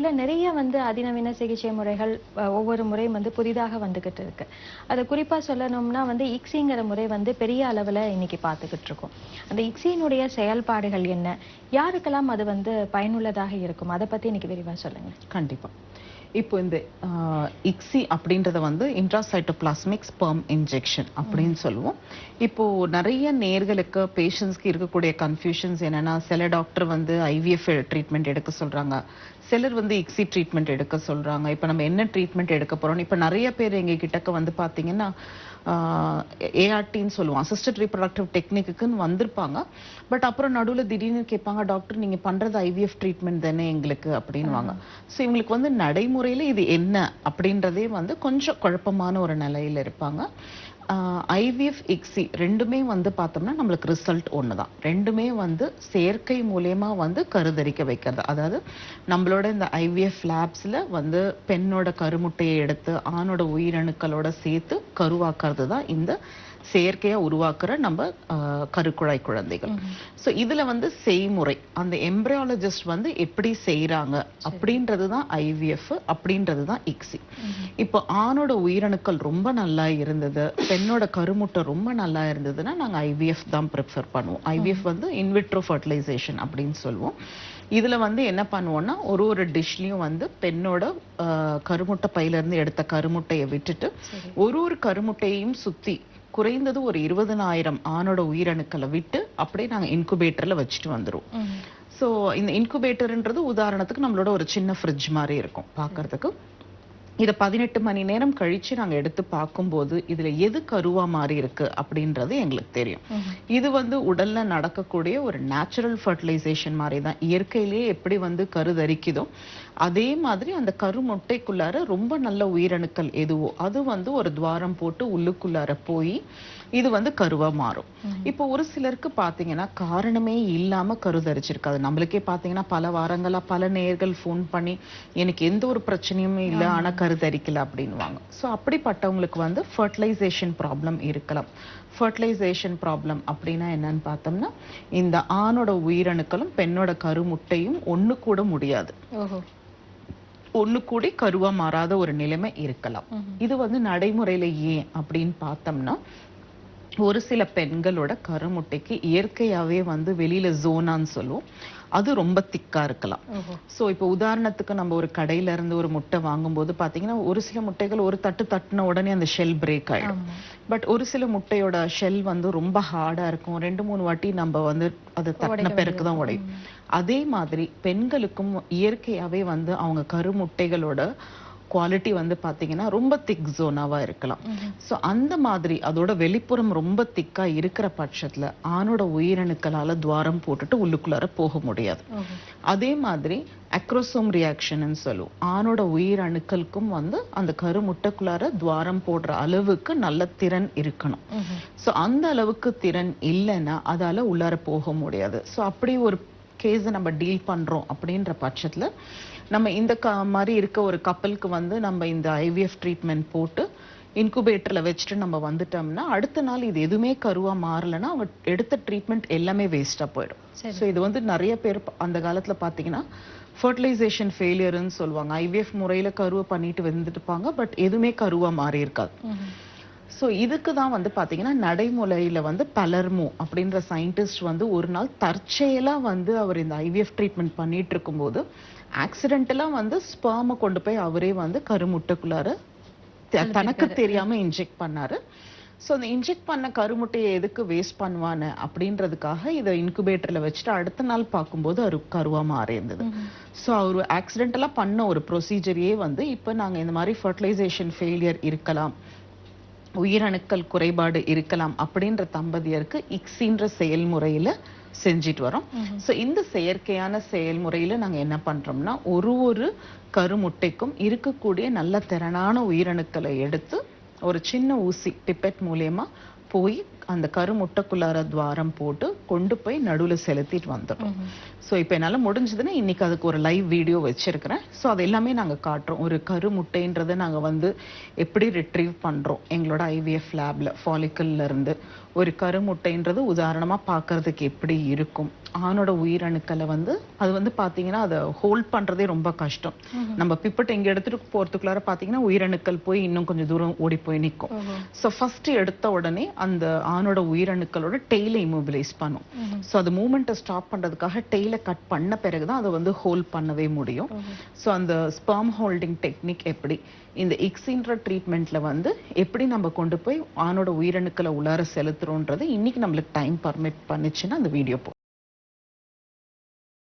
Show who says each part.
Speaker 1: முறையில நிறைய வந்து அதிநவீன சிகிச்சை முறைகள் ஒவ்வொரு முறையும் வந்து புதிதாக வந்துகிட்டு இருக்கு. அது குறிப்பா சொல்லணும்னா வந்து இக்ஸிங்கிற முறை வந்து பெரிய அளவுல இன்னைக்கு பார்த்துக்கிட்டு இருக்கோம். அந்த இக்ஸியினுடைய செயல்பாடுகள் என்ன? யாருக்கெல்லாம் அது வந்து பயனுள்ளதாக இருக்கும்? அதை பத்தி இன்னைக்கு விரிவா சொல்லுங்க.
Speaker 2: கண்டிப்பா. இப்போ இந்த இக்ஸி அப்படின்றத வந்து இன்ட்ராசைட்டோபிளாஸ்மிக் ஸ்பெர்ம் இன்ஜெக்ஷன் அப்படின்னு சொல்லுவோம். இப்போ நிறைய நேர்களுக்கு பேஷண்ட்ஸ்க்கு இருக்கக்கூடிய கன்ஃபியூஷன்ஸ் என்னன்னா, சில டாக்டர் வந்து ஐவிஎஃப் ட்ரீட்மெண்ட் எடுக்க சொல்றாங்க, சிலர் வந்து இக்ஸி ட்ரீட்மெண்ட் எடுக்க சொல்றாங்க. இப்போ நம்ம என்ன ட்ரீட்மெண்ட் எடுக்க போறோம்? இப்போ நிறைய பேர் எங்க கிட்டக்க வந்து பாத்தீங்கன்னா ஏஆர்டின்னு சொல்லுவோம், அசிஸ்டட் ரீப்ரொடக்டிவ் டெக்னிக்குன்னு வந்திருப்பாங்க. பட் அப்புறம் நடுவில் திடீர்னு கேட்பாங்க, டாக்டர் நீங்க பண்றது ஐவிஎஃப் ட்ரீட்மெண்ட் தானே எங்களுக்கு அப்படின்வாங்க. ஸோ இவங்களுக்கு வந்து நடைமுறையில இது என்ன அப்படின்றதே வந்து கொஞ்சம் குழப்பமான ஒரு நிலையில இருப்பாங்க. ஐவிஎஃப் இக்ஸி ரெண்டுமே வந்து பார்த்தோம்னா நம்மளுக்கு ரிசல்ட் ஒன்று தான். ரெண்டுமே வந்து செயற்கை மூலயமா வந்து கருதரிக்க வைக்கிறது. அதாவது நம்மளோட இந்த ஐவிஎஃப் லேப்ஸில் வந்து பெண்ணோட கருமுட்டையை எடுத்து ஆணோட உயிரணுக்களோட சேர்த்து கருவாக்குறது தான் இந்த செயற்கையா உருவாக்குற நம்ம கருக்குழாய் குழந்தைகள். ஸோ இதுல வந்து செய்முறை அந்த எம்ப்ரியாலஜிஸ்ட் வந்து எப்படி செய்யறாங்க அப்படின்றது தான் ஐவிஎஃப், அப்படின்றது தான் இக்ஸி. இப்போ ஆணோட உயிரணுக்கள் ரொம்ப நல்லா இருந்தது, பெண்ணோட கருமுட்டை ரொம்ப நல்லா இருந்ததுன்னா நாங்க ஐவிஎஃப் தான் ப்ரிஃபர் பண்ணுவோம். ஐவிஎஃப் வந்து இன்விட்ரோ ஃபர்டிலைசேஷன் அப்படின்னு சொல்லுவோம். இதுல வந்து என்ன பண்ணுவோம்னா ஒரு டிஷ்லயும் வந்து பெண்ணோட கருமுட்டை பையில இருந்து எடுத்த கருமுட்டையை விட்டுட்டு ஒரு கருமுட்டையையும் சுத்தி குறைந்தது ஒரு 20,000 ஆணோட உயிரணுக்களை விட்டு அப்படியே நாங்க இன்குபேட்டர்ல வச்சுட்டு வந்துருவோம். ஸோ இந்த இன்குபேட்டர்ன்றது உதாரணத்துக்கு நம்மளோட ஒரு சின்ன ஃப்ரிட்ஜ் மாதிரி இருக்கும் பார்க்கறதுக்கு. இதை 18 மணி நேரம் கழிச்சு நாங்க எடுத்து பார்க்கும்போது இதுல எது கருவா மாறி இருக்கு அப்படின்றது எங்களுக்கு தெரியும். இது வந்து உடல்ல நடக்கக்கூடிய ஒரு நேச்சுரல் ஃபர்டிலைசேஷன் மாதிரி தான். இயற்கையிலேயே எப்படி வந்து கருதரிக்குதோ அதே மாதிரி அந்த கருமுட்டைக்குள்ளார ரொம்ப நல்ல உயிரணுக்கள் எதுவோ அது வந்து ஒரு துவாரம் போட்டு உள்ளுக்குள்ளார போய் இது வந்து கருவா மாறும். இப்போ ஒரு சிலருக்கு பாத்தீங்கன்னா காரணமே இல்லாம கருதரிச்சிருக்காது. நம்மளுக்கே பாத்தீங்கன்னா பல வாரங்களா பல நேயர்கள் ஃபோன் பண்ணி எனக்கு எந்த ஒரு பிரச்சனையுமே இல்லை ஆனா கருதரிக்கல அப்படின்வாங்க. ஸோ அப்படிப்பட்டவங்களுக்கு வந்து ஃபர்டிலைசேஷன் ப்ராப்ளம் இருக்கலாம். ஃபர்டிலைசேஷன் ப்ராப்ளம் அப்படின்னா என்னன்னு பார்த்தோம்னா இந்த ஆணோட உயிரணுக்களும் பெண்ணோட கருமுட்டையும் ஒண்ணு கூட முடியாது, ஒண்ணு கூடி கருவா மாறாத ஒரு நிலைமை இருக்கலாம். இது வந்து நடைமுறையில ஏன் அப்படின்னு பார்த்தோம்னா ஒரு சில பெண்களோட கருமுட்டைக்கு இயற்கையாவே வந்து வெளியில ஜோனான்னு சொல்லுவோம், அது ரொம்ப திக்கா இருக்கலாம். ஸோ இப்போ உதாரணத்துக்கு நம்ம ஒரு கடையில இருந்து ஒரு முட்டை வாங்கும்போது பாத்தீங்கன்னா ஒரு சில முட்டைகள் ஒரு தட்டு தட்டின உடனே அந்த ஷெல் பிரேக் ஆயிடும். பட் ஒரு சில முட்டையோட ஷெல் வந்து ரொம்ப ஹார்டா இருக்கும், 2-3 வாட்டி நம்ம வந்து அது தட்டின பிறகு தான் உடையும். அதே மாதிரி பெண்களுக்கும் இயற்கையாவே வந்து அவங்க கருமுட்டைகளோட குவாலிட்டி வந்து பாத்தீங்கன்னா ரொம்ப திக் ஜோனாவா இருக்கலாம். ஸோ அந்த மாதிரி அதோட வெளிப்புறம் ரொம்ப திக்கா இருக்கிற பட்சத்துல ஆணோட உயிரணுக்களால துவாரம் போட்டுட்டு உள்ளுக்குள்ளார போக முடியாது. அதே மாதிரி அக்ரோசோம் ரியாக்ஷன் சொல்லுவோம், ஆணோட உயிரணுக்களுக்கும் வந்து அந்த கருமுட்டைக்குள்ளார துவாரம் போடுற அளவுக்கு நல்ல திறன் இருக்கணும். ஸோ அந்த அளவுக்கு திறன் இல்லைன்னா அதால உள்ளார போக முடியாது. ஸோ அப்படி ஒரு கேஸை நம்ம டீல் பண்றோம் அப்படின்ற பட்சத்துல நம்ம இந்த மாதிரி இருக்க ஒரு கப்பலுக்கு வந்து நம்ம இந்த ஐவிஎஃப் ட்ரீட்மெண்ட் போட்டு இன்குபேட்டர்ல வச்சுட்டு நம்ம வந்துட்டோம்னா அடுத்த நாள் இது எதுவுமே கருவா மாறலன்னா அவ எடுத்த ட்ரீட்மெண்ட் எல்லாமே வேஸ்டா போயிடும். ஸோ இது வந்து நிறைய பேர் அந்த காலத்துல பாத்தீங்கன்னா ஃபர்டிலைசேஷன் ஃபெயிலியர்னு சொல்லுவாங்க. ஐவிஎஃப் முறையில கருவை பண்ணிட்டு வந்துட்டுப்பாங்க, பட் எதுவுமே கருவா மாறி இருக்காது. ஸோ இதுக்கு தான் வந்து பாத்தீங்கன்னா நடைமுறையில வந்து பலர்மோ அப்படின்ற சயின்டிஸ்ட் வந்து ஒரு நாள் தற்செயலா வந்து அவர் இந்த ஐவிஎஃப் ட்ரீட்மெண்ட் பண்ணிட்டு இருக்கும்போது ஆக்சிடென்டலா வந்து ஸ்பெர்மை கொண்டு போய் அவரே வந்து கருமுட்டைக்குள்ளார தனக்கு தெரியாம இன்ஜெக்ட் பண்ணாரு. ஸோ அந்த இன்ஜெக்ட் பண்ண கருமுட்டையை எதுக்கு வேஸ்ட் பண்ணுவான்னு அப்படின்றதுக்காக இதை இன்குபேட்டர்ல வச்சுட்டு அடுத்த நாள் பார்க்கும்போது அது கருவா மாறி இருந்தது. ஸோ அவர் ஆக்சிடென்டலா பண்ண ஒரு ப்ரொசீஜரையே வந்து இப்போ நாங்க இந்த மாதிரி ஃபர்டிலைசேஷன் ஃபெயிலியர் இருக்கலாம், உயிரணுக்கள் குறைபாடு இருக்கலாம் அப்படின்ற தம்பதியருக்கு இக்ஸின்ற செயல்முறையில செஞ்சிட்டு வரோம். ஸோ இந்த செயற்கையான செயல்முறையில நாங்க என்ன பண்றோம்னா ஒரு கருமுட்டைக்கும் இருக்கக்கூடிய நல்ல திறனான உயிரணுக்களை எடுத்து ஒரு சின்ன ஊசி பிப்பெட் மூலியமா போய் அந்த கருமுட்டைக்குள்ளார துவாரம் போட்டு கொண்டு போய் நடுவுல செலுத்திட்டு வந்துட்டோம். ஸோ இப்போ என்னால முடிஞ்சதுன்னா இன்னைக்கு அதுக்கு ஒரு லைவ் வீடியோ வச்சிருக்கிறேன். ஸோ அது எல்லாமே நாங்க காட்டுறோம். ஒரு கருமுட்டைன்றதை நாங்க வந்து எப்படி ரிட்ரீவ் பண்றோம் எங்களோட ஐவிஎஃப் லேப்ல ஃபாலிக்கல்ல இருந்து. ஒரு கருமுட்டைன்றது உதாரணமா பார்க்கிறதுக்கு எப்படி இருக்கும், ஆணோட உயிரணுக்களை வந்து அது வந்து பாத்தீங்கன்னா அதை ஹோல்ட் பண்றதே ரொம்ப கஷ்டம். நம்ம பிப்பட் எங்க எடுத்துட்டு போறதுக்குள்ளார பாத்தீங்கன்னா உயிரணுக்கள் போய் இன்னும் கொஞ்சம் தூரம் ஓடி போய் நிற்கும். ஸோ ஃபர்ஸ்ட் எடுத்த உடனே அந்த ஆணோட உயிரணுக்களோட டெய்லை இமோபிலைஸ் பண்ணும். ஸோ அது மூமெண்ட்டை ஸ்டாப் பண்றதுக்காக டெய்லை கட் பண்ண பிறகுதான் அதை வந்து ஹோல்ட் பண்ணவே முடியும். ஸோ அந்த ஸ்பெர்ம் ஹோல்டிங் டெக்னிக் எப்படி இந்த இக்ஸின்ற ட்ரீட்மெண்ட்ல வந்து எப்படி நம்ம கொண்டு போய் ஆணோட உயிரணுக்களை உள்ளார செலுத்துறோன்றது இன்னைக்கு நம்மளுக்கு டைம் பர்மிட் பண்ணுச்சுன்னா அந்த வீடியோ